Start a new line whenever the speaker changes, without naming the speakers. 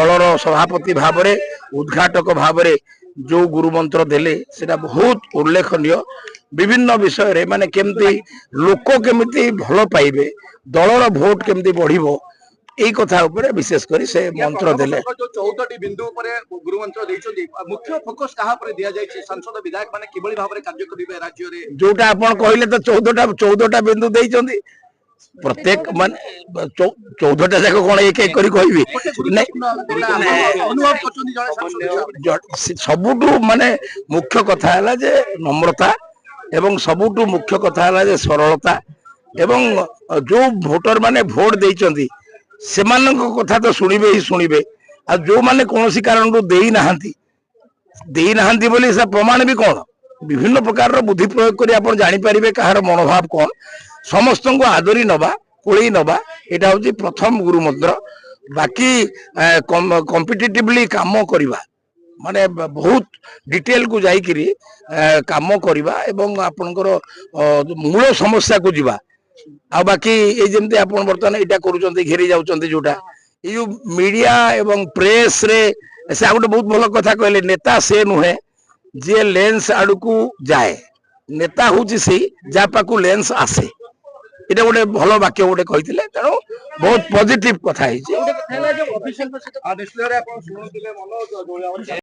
दलर सभापति भाव में उद्घाटक भाव में जो गुरुमंत्र देले सेटा बहुत उल्लेखनीय। विभिन्न विषय रे माने केमती लोक केमती भल पाइबे दलर भोट केमती बढ़िबो এই কথা উপরে বিশেষ করে সে মন্ত্র দেলে।
जो 14टी बिंदु पर गुरुमंत्र देइछोदी मुख्य फोकस कहा पर दिया जाय छै सांसद विधायक माने किबळी भाबरे कार्य करिवे राज्य रे
जोटा आपण कहले तो 14टा बिंदु देइछोंदी प्रत्येक मान 14टा जाक कोन एक एक करी कहबी
अनुभव करछोदी जने सांसद
सबुटू माने मुख्य कथा हला जे नम्रता एवं सबुटू मुख्य कथा हला जे सरलता एवं जो वोटर माने वोट देइछोंदी सेमानक कथा तो शुणिबे ही शुणिबे आ जो माने कोनोसी कारण रो देई नाहंती बोली से प्रमाण भी कौन विभिन्न प्रकार बुद्धि प्रयोग करी आपण जानि परिबे कहार मनोभाव कौन समस्त को आदरी नबा कोळी नबा एटा होची प्रथम गुरु मंत्र। बाकी कॉम्पिटिटिवली काम करिबा माने बहुत डिटेल को जाई करी काम करिबा एवं आपनकर मूल समस्या को जिबा आ बाकी ये जमते आपण बर्तमान एटा करूचंती घेरी जाउचंती जोटा ये जो मीडिया एवं प्रेस रे से आ गोटे बहुत भल कथा कहले नेता से नुहे जे लेंस आडू को जाए नेता होची से जा पाकू लेंस आसे एटा गोटे भल वाक्य गोटे कहिथिले तेणु बहुत पॉजिटिव कथा है।